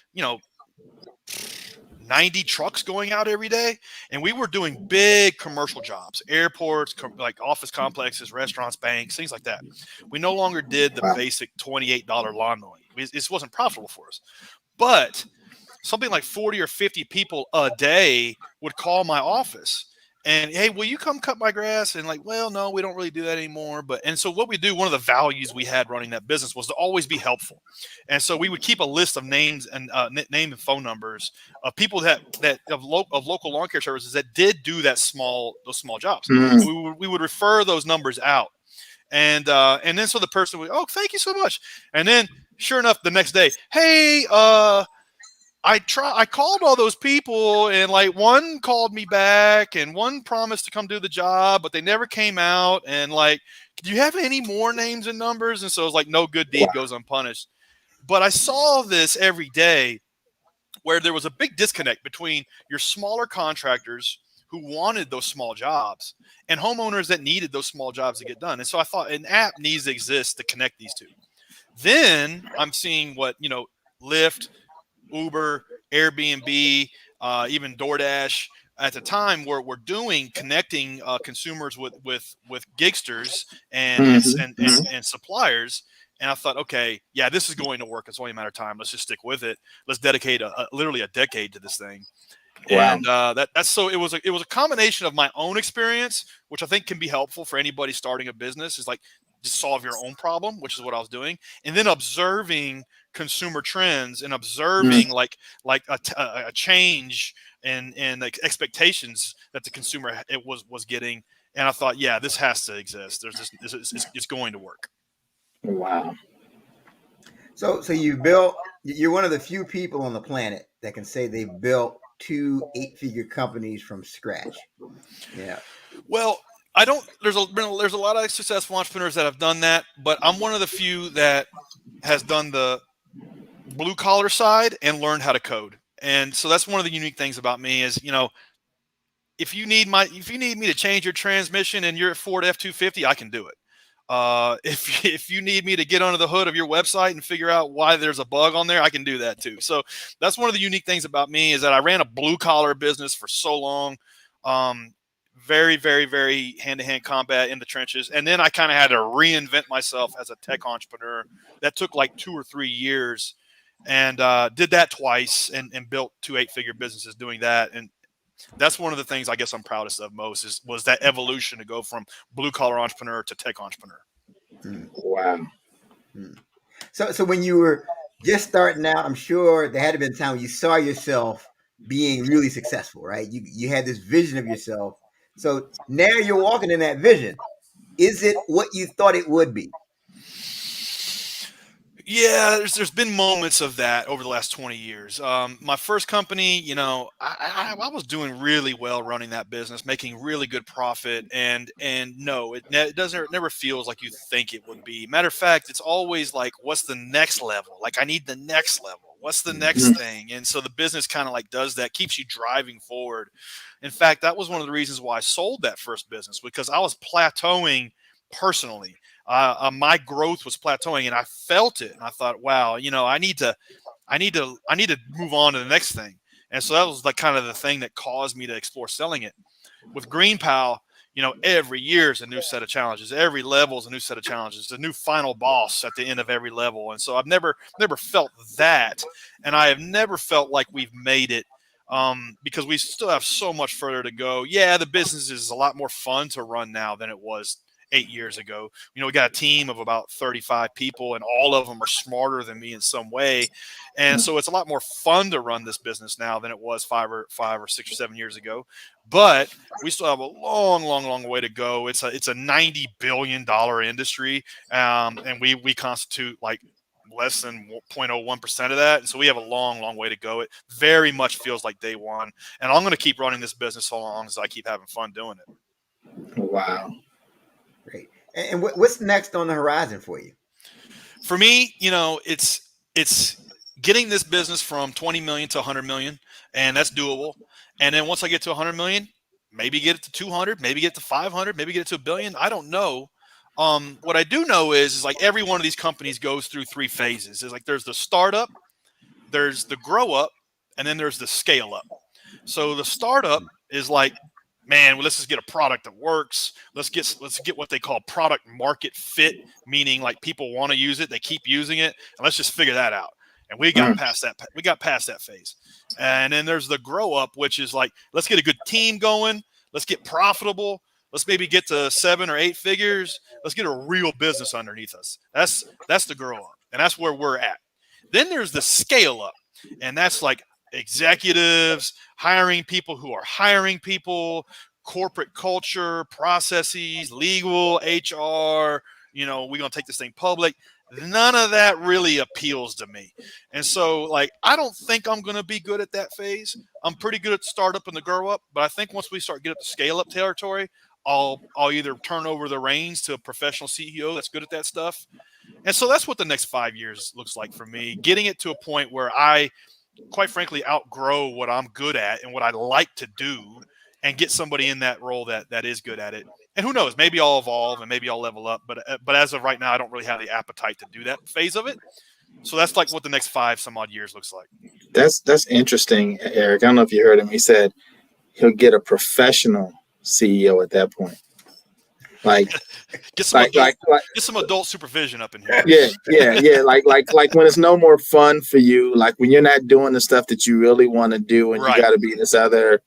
90 trucks going out every day, and we were doing big commercial jobs, airports, like office complexes, restaurants, banks, things like that. We no longer did the basic $28 lawn mowing. This wasn't profitable for us. But something like 40 or 50 people a day would call my office and, hey, will you come cut my grass? And like, well, no, we don't really do that anymore. And so what we do, one of the values we had running that business was to always be helpful. And so we would keep a list of names and name and phone numbers of people that of local lawn care services that did do those small jobs. We would refer those numbers out. And then so the person would, oh, thank you so much. And then sure enough, the next day, hey, I called all those people, and like one called me back and one promised to come do the job, but they never came out. And like, do you have any more names and numbers? And so it's like no good deed goes unpunished. But I saw this every day where there was a big disconnect between your smaller contractors who wanted those small jobs and homeowners that needed those small jobs to get done. And so I thought an app needs to exist to connect these two. Then I'm seeing what, Lyft, Uber, Airbnb, even DoorDash at the time we're doing connecting consumers with gigsters and suppliers. And I thought, okay, yeah, this is going to work. It's only a matter of time. Let's just stick with it. Let's dedicate literally a decade to this thing. Wow. And that's so it was a combination of my own experience, which I think can be helpful for anybody starting a business, is like just solve your own problem, which is what I was doing, and then observing consumer trends and observing like a change in like expectations that the consumer was getting. And I thought, yeah, this has to exist. It's going to work. Wow. So you're one of the few people on the planet that can say they built 2 8-figure companies from scratch. Yeah. Well, there's a lot of successful entrepreneurs that have done that, but I'm one of the few that has done the blue collar side and learned how to code. And so that's one of the unique things about me is, if you need me to change your transmission and you're at Ford F-250, I can do it. If you need me to get under the hood of your website and figure out why there's a bug on there, I can do that too. So that's one of the unique things about me, is that I ran a blue collar business for so long. Very, very, very hand-to-hand combat in the trenches. And then I kind of had to reinvent myself as a tech entrepreneur. That took like 2 or 3 years, and did that twice, and built 2 8-figure businesses doing that. And that's one of the things I guess I'm proudest of most was that evolution to go from blue collar entrepreneur to tech entrepreneur. Wow. So when you were just starting out, I'm sure there had to be a time when you saw yourself being really successful, right? You had this vision of yourself. So now you're walking in that vision. Is it what you thought it would be? Yeah, there's been moments of that over the last 20 years. My first company, I was doing really well running that business, making really good profit, and no, it never feels like you think it would be. Matter of fact, it's always like, what's the next level? Like, I need the next level. What's the next thing? And so the business kind of like does that, keeps you driving forward. In fact, that was one of the reasons why I sold that first business, because I was plateauing personally. My growth was plateauing, and I felt it. And I thought, wow, I need to move on to the next thing. And so that was like kind of the thing that caused me to explore selling it. With GreenPal, every year is a new set of challenges. Every level is a new set of challenges. A new final boss at the end of every level. And so I've never felt that, and I have never felt like we've made it. Because we still have so much further to go. Yeah, the business is a lot more fun to run now than it was 8 years ago. We got a team of about 35 people, and all of them are smarter than me in some way. And so it's a lot more fun to run this business now than it was 5 or 6 or 7 years ago. But we still have a long, long, long way to go. It's a $90 billion industry. And we constitute like less than 0.01% of that. And so we have a long, long way to go. It very much feels like day one. And I'm going to keep running this business so long as I keep having fun doing it. Wow. Great. And what's next on the horizon for you? For me, it's getting this business from 20 million to 100 million, and that's doable. And then once I get to 100 million, maybe get it to 200, maybe get it to 500, maybe get it to $1 billion. I don't know. What I do know is like every one of these companies goes through 3 phases. It's like there's the startup, there's the grow up, and then there's the scale up. So the startup is like, man, well, let's just get a product that works. Let's get what they call product market fit, meaning like people want to use it, they keep using it, and let's just figure that out. And we got past that. We got past that phase. And then there's the grow up, which is like, let's get a good team going. Let's get profitable. Let's maybe get to 7 or 8 figures. Let's get a real business underneath us. That's the grow up, and that's where we're at. Then there's the scale up, and that's like executives hiring people who are hiring people, corporate culture, processes, legal, HR. We're going to take this thing public. None of that really appeals to me. And so like, I don't think I'm going to be good at that phase. I'm pretty good at startup and the grow up, but I think once we start getting up to scale up territory, I'll either turn over the reins to a professional CEO that's good at that stuff. And so that's what the next 5 years looks like for me, getting it to a point where I, quite frankly, outgrow what I'm good at and what I like to do, and get somebody in that role that is good at it. And who knows, maybe I'll evolve and maybe I'll level up. But as of right now, I don't really have the appetite to do that phase of it. So that's like what the next 5 some odd years looks like. That's interesting, Eric. I don't know if you heard him. He said he'll get a professional CEO at that point. Like get some adult supervision up in here. Yeah. Like when it's no more fun for you, like when you're not doing the stuff that you really want to do, and you got to be this other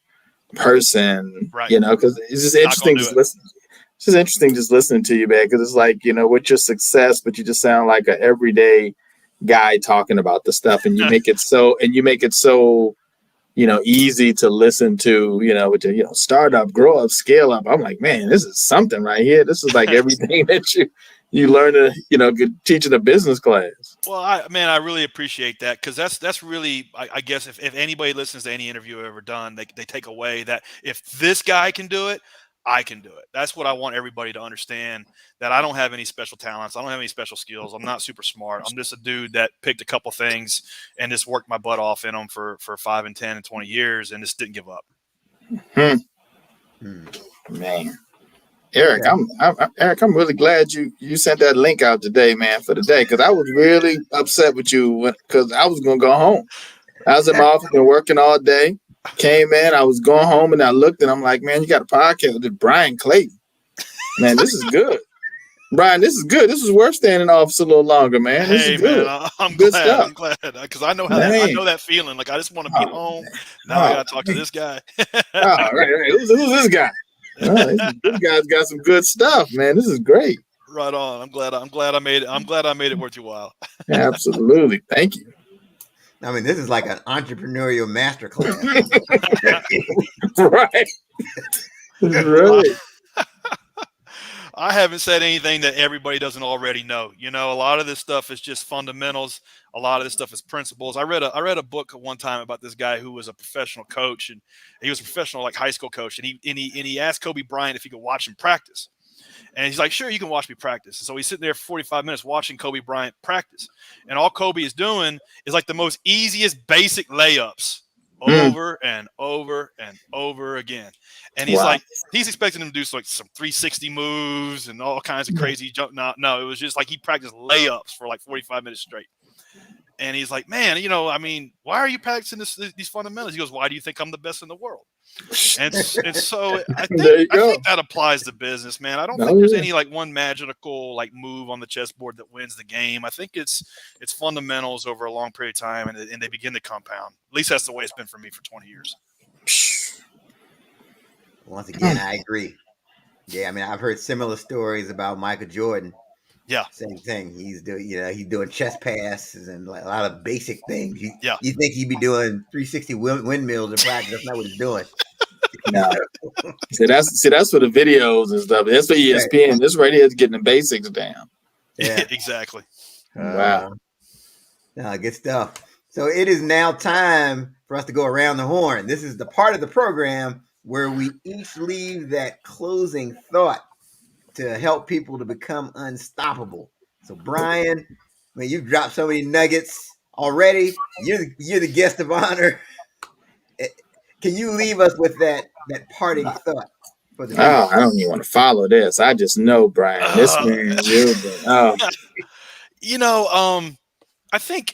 person, because it's just interesting It's just interesting just listening to you, man, because it's like, with your success, but you just sound like an everyday guy talking about the stuff, and you make it so easy to listen to, with the, startup, grow up, scale up. I'm like, man, this is something right here. This is like everything that you learn to, teach in a business class. Well, I really appreciate that, because that's really, I guess if anybody listens to any interview I've ever done, they take away that if this guy can do it, I can do it. That's what I want everybody to understand, that I don't have any special talents. I don't have any special skills. I'm not super smart. I'm just a dude that picked a couple things and just worked my butt off in them for 5 and 10 and 20 years and just didn't give up. Man. Eric, Eric, I'm really glad you sent that link out today, man, for the day, because I was really upset with you because I was gonna go home. I was in my office, been working all day. Came in, I was going home, and I looked, and I'm like, man, you got a podcast with Bryan Clayton. Man, this is good. Brian, this is good. This is worth staying in office a little longer, man. This Hey is good. man, I'm Good glad. stuff. I'm glad because I know how I know that feeling. Like I just want to be home. Now I gotta talk to this guy. Right. Who's this guy? This guy's got some good stuff, man. This is great. Right on. I'm glad I made it. I'm glad I made it worth your while. Absolutely. Thank you. I mean, this is like an entrepreneurial masterclass. Right. Right. I haven't said anything that everybody doesn't already know. You know, a lot of this stuff is just fundamentals. A lot of this stuff is principles. I read a book one time about this guy who was a professional coach, and he was a professional like high school coach, and he asked Kobe Bryant if he could watch him practice. And he's like, sure, you can watch me practice. And so he's sitting there for 45 minutes watching Kobe Bryant practice. And all Kobe is doing is like the most easiest basic layups over and over and over again. And he's like, he's expecting him to do like some 360 moves and all kinds of crazy jump. No, it was just like he practiced layups for like 45 minutes straight. And he's like, man, you know, I mean, why are you practicing these fundamentals? He goes, why do you think I'm the best in the world? And so I think that applies to business, man. I don't think there's any like one magical like move on the chessboard that wins the game. I think it's fundamentals over a long period of time, and they begin to compound. At least that's the way it's been for me for 20 years. Once again, I agree. Yeah, I mean, I've heard similar stories about Michael Jordan. Yeah, same thing. He's doing chest passes and like a lot of basic things. You think he'd be doing 360 windmills in practice? That's not what he's doing. No. See, that's for the videos and stuff. That's for ESPN. Right. This right here is getting the basics down. Yeah, exactly. Wow. No, good stuff. So it is now time for us to go around the horn. This is the part of the program where we each leave that closing thought to help people to become unstoppable. So Bryan, man, you've dropped so many nuggets already. You're the guest of honor. Can you leave us with that parting thought for the people? I don't even want to follow this. I just know, Bryan, this man, you know, I think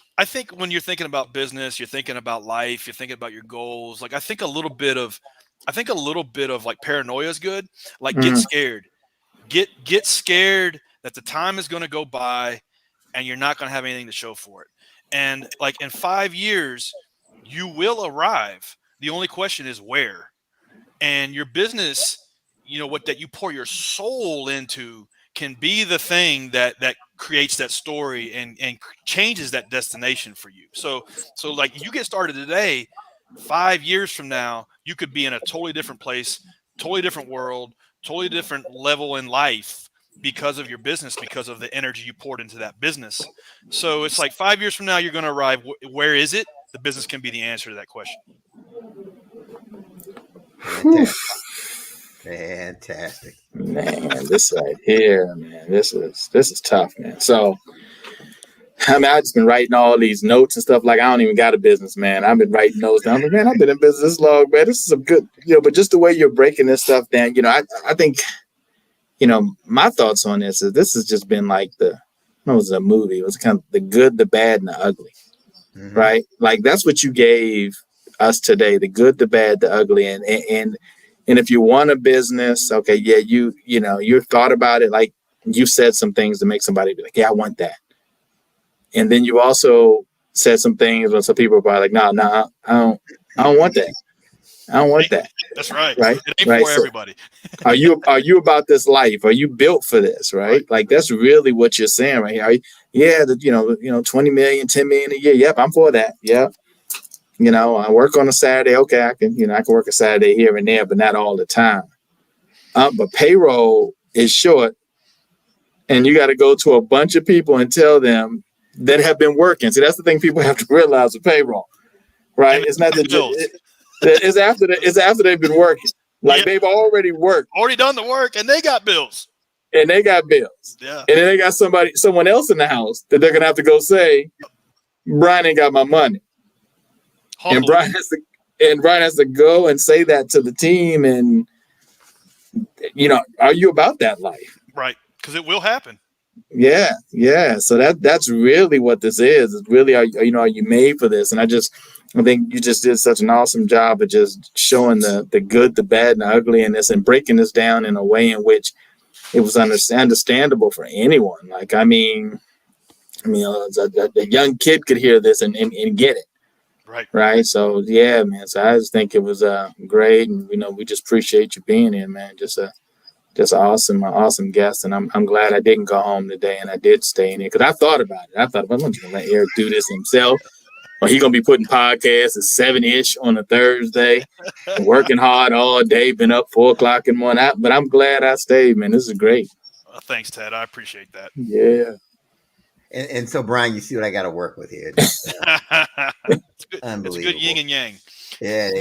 when you're thinking about business, you're thinking about life, you're thinking about your goals. Like I think a little bit of like paranoia is good. Like get scared. Get scared that the time is going to go by and you're not going to have anything to show for it. And like in 5 years, you will arrive. The only question is where. And your business, you know, what that you pour your soul into can be the thing that creates that story and changes that destination for you. So like you get started today, 5 years from now, you could be in a totally different place, totally different world, totally different level in life because of your business, because of the energy you poured into that business. So it's like 5 years from now, you're going to arrive. Where is it? The business can be the answer to that question. Fantastic. Man, this right here, man, this is tough, man. So, I mean, I've just been writing all these notes and stuff. Like, I don't even got a business, man. I've been writing notes down. I'm like, man, I've been in business this long, man. This is some good, but just the way you're breaking this stuff down, I think, my thoughts on this has just been like it was a movie. It was kind of the good, the bad, and the ugly, right? Like, that's what you gave us today, the good, the bad, the ugly. And if you want a business, okay, yeah, you thought about it. Like, you said some things to make somebody be like, yeah, I want that. And then you also said some things when some people are probably like, no, I don't want that. I don't want that. That's right. Right. It ain't for everybody. Are you about this life? Are you built for this? Right. Like, that's really what you're saying right here. 20 million, 10 million a year. Yep. I'm for that. Yep. I work on a Saturday. Okay. I can work a Saturday here and there, but not all the time. But payroll is short, and you got to go to a bunch of people and tell them that have been working. See, that's the thing people have to realize with payroll, right? It's not it's after they've been working. Like, they've already worked. Already done the work, and they got bills. Yeah. And then they got someone else in the house that they're going to have to go say, Bryan ain't got my money. Humble. And Bryan has to go and say that to the team, and are you about that life? Right. Because it will happen. Yeah. So that's really what this is. It's really, are you made for this? And I think you just did such an awesome job of just showing the good, the bad, and the ugly in this, and breaking this down in a way in which it was understandable for anyone. Like, a young kid could hear this and get it. Right. So yeah, man. So I just think it was great, and we just appreciate you being here, man. Just an awesome guest, and I'm glad I didn't go home today and I did stay in here, because I thought about it. I'm just gonna let Eric do this himself, or he gonna be putting podcasts at 7-ish on a Thursday, working hard all day, been up 4 o'clock in the morning. But I'm glad I stayed, man. This is great. Thanks, Ted. I appreciate that. Yeah. And so, Bryan, you see what I got to work with here. Unbelievable. It's a good yin and yang. Yeah,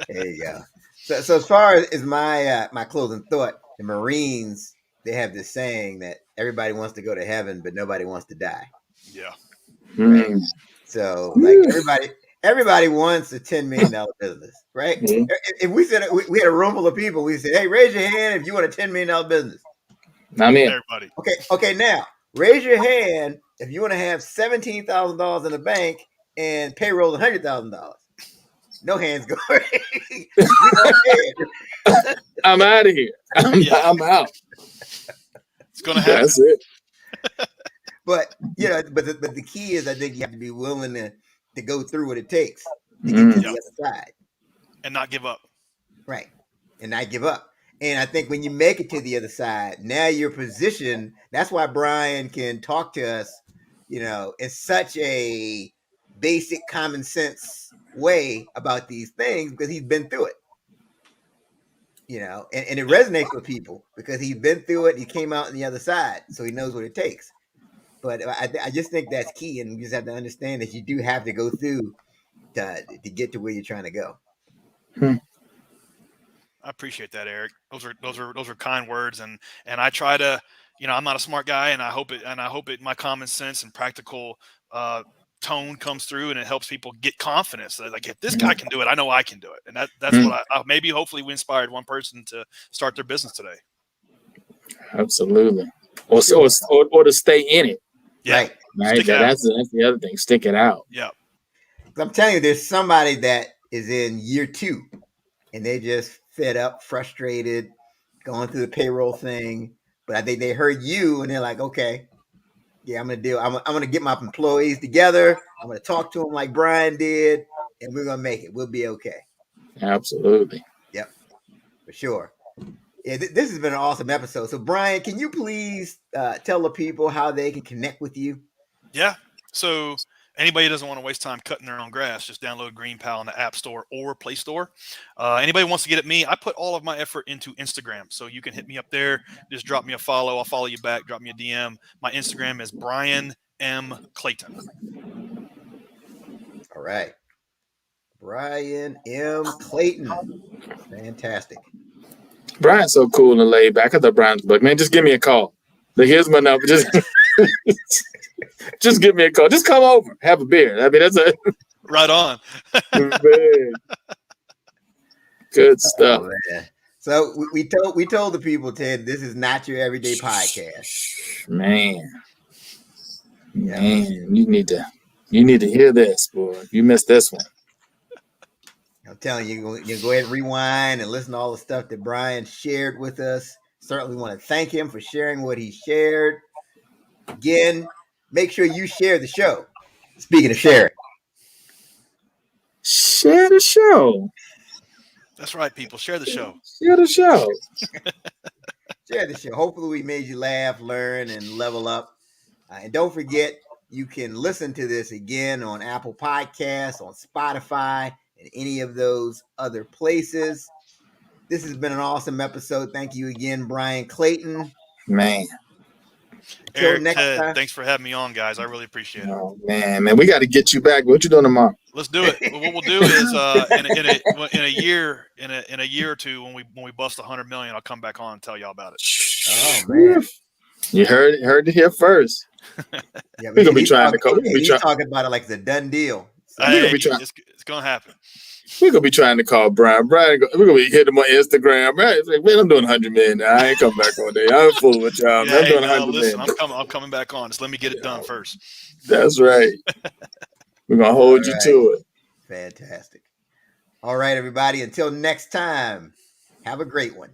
there you go. So as far as my closing thought, the Marines, they have this saying that everybody wants to go to heaven, but nobody wants to die. Yeah. Right? So like everybody wants a $10 million business, right? Mm-hmm. If we said we had a room full of people, we said, hey, raise your hand if you want a $10 million business. I'm in. Everybody. Okay. Now raise your hand if you want to have $17,000 in the bank and payroll $100,000. No hands going. I'm out of here. I'm out. It's gonna happen. That's it. But the key is, I think you have to be willing to go through what it takes to get to the other side, and not give up. Right, and not give up. And I think when you make it to the other side, now you're positioned. That's why Bryan can talk to us, in such a basic common sense way about these things, because he's been through it. And it resonates with people because he's been through it. He came out on the other side, so he knows what it takes. But I just think that's key, and you just have to understand that you do have to go through to get to where you're trying to go. I appreciate that, Eric. Those are kind words, and I try to, I'm not a smart guy, and I hope it my common sense and practical tone comes through, and it helps people get confidence. Like, if this guy can do it, I know I can do it, and that's what maybe hopefully we inspired one person to start their business today. Absolutely, or to stay in it. Yeah, right. That's the other thing. Stick it out. Yeah, I'm telling you, there's somebody that is in year 2, and they just fed up, frustrated, going through the payroll thing. But I think they heard you, and they're like, okay. Yeah, I'm going to get my employees together. I'm going to talk to them like Bryan did, and we're going to make it. We'll be okay. Absolutely. Yep, for sure. Yeah, this has been an awesome episode. So, Bryan, can you please tell the people how they can connect with you? Yeah. So anybody who doesn't want to waste time cutting their own grass, just download GreenPal in the App Store or Play Store. Anybody who wants to get at me, I put all of my effort into Instagram. So you can hit me up there. Just drop me a follow. I'll follow you back. Drop me a DM. My Instagram is Bryan M. Clayton. All right. Bryan M. Clayton. Fantastic. Bryan's so cool and laid back. I thought Bryan was like, man, just give me a call. Like, here's my number. Just give me a call. Just come over. Have a beer. I mean, that's a right on. Good stuff. Oh, man. So we told the people, Ted, this is not your everyday podcast. Man, you need to hear this, boy. You missed this one. I'm telling you, you go ahead and rewind and listen to all the stuff that Bryan shared with us. Certainly want to thank him for sharing what he shared. Again, make sure you share the show. Speaking of sharing. Share the show. That's right, people. Share the show. Share the show. Share the show. Hopefully we made you laugh, learn, and level up. And don't forget, you can listen to this again on Apple Podcasts, on Spotify, and any of those other places. This has been an awesome episode. Thank you again, Bryan Clayton. Man. Eric, Ted, thanks for having me on, guys. I really appreciate it. Oh, man, we got to get you back. What you doing tomorrow? Let's do it. What we'll do is in a year or two, when we bust 100 million, I'll come back on and tell y'all about it. Oh man, you heard it here first. Yeah, we're gonna be trying to cover. He's talking about it like it's a done deal. So hey, it's gonna happen. We're gonna be trying to call Brian. We're gonna be hitting him on Instagram. Right? It's like, man, I'm doing 100 million now. I ain't coming back on there. I'm fooling with y'all. Yeah, I'm hey, doing no, 100 listen, million. I'm coming back on. Just let me get it done first. That's right. We're gonna hold you to it. Fantastic. All right, everybody. Until next time, have a great one.